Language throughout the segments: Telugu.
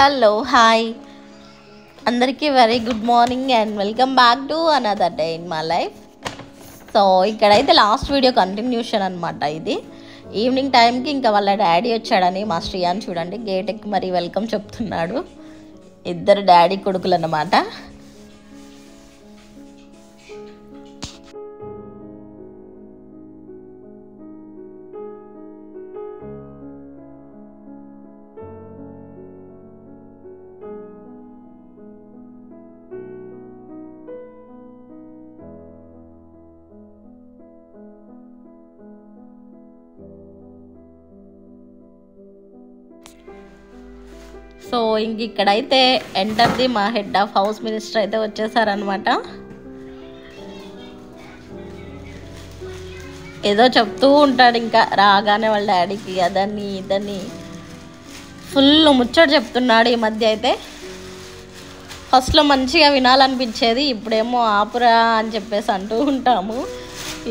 హలో హాయ్ అందరికీ very good morning and welcome back to another day in my life. So ఇక్కడైతే లాస్ట్ వీడియో కంటిన్యూషన్ అనమాట. ఇది ఈవినింగ్ టైంకి ఇంకా వాళ్ళ డాడీ వచ్చాడని మా శ్రీయాన్ చూడండి గేట్ ఎక్కి మరి వెల్కమ్ చెప్తున్నాడు. ఇద్దరు డాడీ కొడుకులు అన్నమాట. సో ఇంక ఇక్కడైతే ఎంటర్ది మా హెడ్ ఆఫ్ హౌస్ మినిస్టర్ అయితే వచ్చేసారనమాట. ఏదో చెప్తూ ఉంటాడు ఇంకా రాగానే వాళ్ళ డాడీకి అదని ఇదని ఫుల్ ముచ్చట చెప్తున్నాడు. ఈ మధ్య అయితే ఫస్ట్లో మంచిగా వినాలనిపించేది, ఇప్పుడేమో ఆపురా అని చెప్పేసి అంటూ ఉంటాము.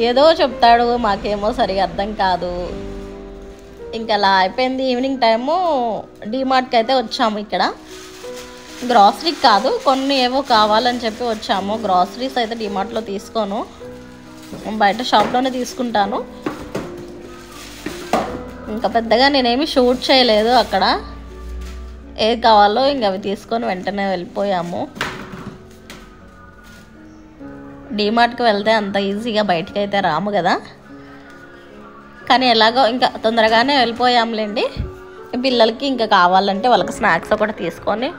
ఏదో చెప్తాడు, మాకేమో సరిగా అర్థం కాదు. ఇంకా అలా అయిపోయింది. ఈవినింగ్ టైము డీమార్ట్కి అయితే వచ్చాము. ఇక్కడ గ్రాసరీకి కాదు, కొన్ని ఏవో కావాలని చెప్పి వచ్చాము. గ్రాసరీస్ అయితే డీమార్ట్లో తీసుకోను, బయట షాప్లోనే తీసుకుంటాను. ఇంకా పెద్దగా నేనేమి షూట్ చేయలేదు అక్కడ. ఏది కావాలో ఇంక అవి తీసుకొని వెంటనే వెళ్ళిపోయాము. డీమార్ట్కి వెళ్తే అంత ఈజీగా బయటకు అయితే రాము కదా, కానీ ఎలాగో ఇంకా తొందరగానే వెళ్ళిపోయాంలేండి. పిల్లలకి ఇంకా కావాలంటే వాళ్ళకి స్నాక్స్ ఒకటి తీసుకొని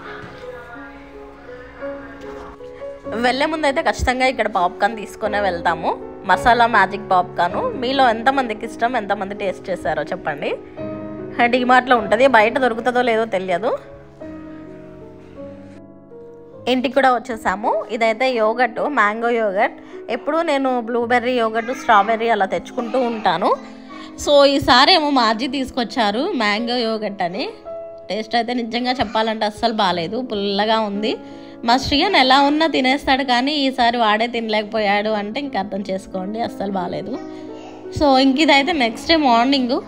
వెళ్ళే ముందు అయితే ఖచ్చితంగా ఇక్కడ పాప్కార్న్ తీసుకునే వెళ్తాము. Masala magic popcorn. మీలో ఎంతమందికి ఇష్టం, ఎంతమంది టేస్ట్ చేశారో చెప్పండి. డీమార్ట్లో ఉంటుంది, బయట దొరుకుతుందో లేదో తెలియదు. ఇంటికి కూడా వచ్చేసాము. ఇదైతే యోగట్, మ్యాంగో యోగట్. ఎప్పుడూ నేను బ్లూబెర్రీ యోగట్, స్ట్రాబెర్రీ అలా తెచ్చుకుంటూ ఉంటాను. సో ఈసారి ఏమో మా అజ్జి తీసుకొచ్చారు మ్యాంగో యోగట్ అని. టేస్ట్ అయితే నిజంగా చెప్పాలంటే అస్సలు బాగాలేదు, పుల్లగా ఉంది. మా శ్రీయన్ ఎలా ఉన్నా తినేస్తాడు, కానీ ఈసారి వాడే తినలేకపోయాడు అంటే ఇంక అర్థం చేసుకోండి, అస్సలు బాగాలేదు. సో ఇంక ఇదైతే నెక్స్ట్ డే మార్నింగు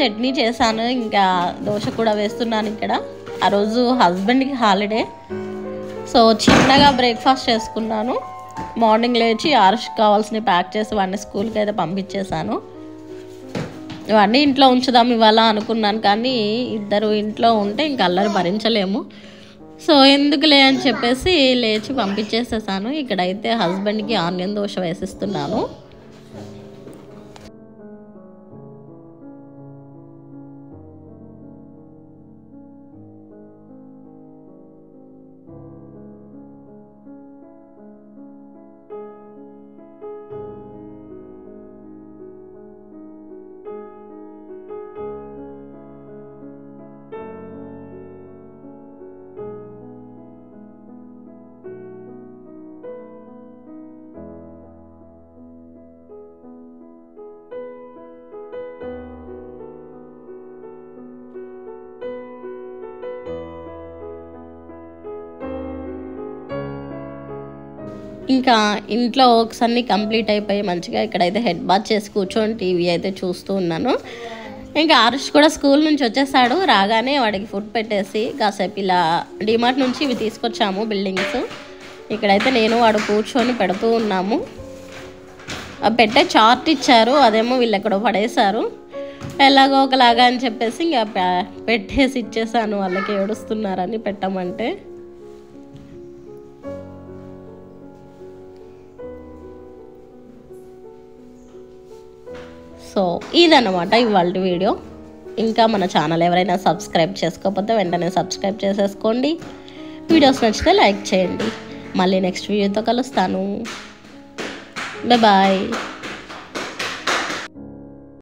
చట్నీ చేశాను, ఇంకా దోశ కూడా వేస్తున్నాను ఇక్కడ. ఆ రోజు హస్బెండ్కి హాలిడే, సో చిన్నగా బ్రేక్ఫాస్ట్ చేసుకున్నాను. మార్నింగ్ లేచి ఆరుష్కి కావాల్సినవి ప్యాక్ చేసి వాడిని స్కూల్కి అయితే పంపించేశాను. ఇవన్నీ ఇంట్లో ఉంచుదాం ఇవాళ అనుకున్నాను, కానీ ఇద్దరు ఇంట్లో ఉంటే ఇంక అల్లరి భరించలేము. సో ఎందుకులే అని చెప్పేసి లేచి పంపించేసేసాను. ఇక్కడైతే హస్బెండ్కి ఆనియన్ దోశ వేసిస్తున్నాను. ఇంకా ఇంట్లో వర్క్స్ అన్నీ కంప్లీట్ అయిపోయి మంచిగా ఇక్కడైతే హెడ్ బాత్ చేసి కూర్చొని టీవీ అయితే చూస్తూ ఉన్నాను. ఇంకా ఆరుష్ కూడా స్కూల్ నుంచి వచ్చేసాడు. రాగానే వాడికి ఫుడ్ పెట్టేసి కాసేపు ఇలా డీమార్ట్ నుంచి ఇవి తీసుకొచ్చాము బిల్డింగ్స్. ఇక్కడైతే నేను వాడు కూర్చొని పెడుతూ ఉన్నాము. పెట్టే చార్ట్ ఇచ్చారు, అదేమో వీళ్ళు ఎక్కడో పడేశారు. ఎలాగో ఒకలాగా అని చెప్పేసి ఇంకా పెట్టేసి ఇచ్చేసాను. వాళ్ళకి ఏడుస్తున్నారని పెట్టమంటే. సో ఇదన్నమాట ఇవాళ వీడియో. ఇంకా మన ఛానల్ ఎవరైనా సబ్స్క్రైబ్ చేసుకోకపోతే వెంటనే సబ్స్క్రైబ్ చేసేసుకోండి. వీడియోస్ నచ్చితే లైక్ చేయండి. మళ్ళీ నెక్స్ట్ వీడియోతో కలుస్తాను. బాయ్.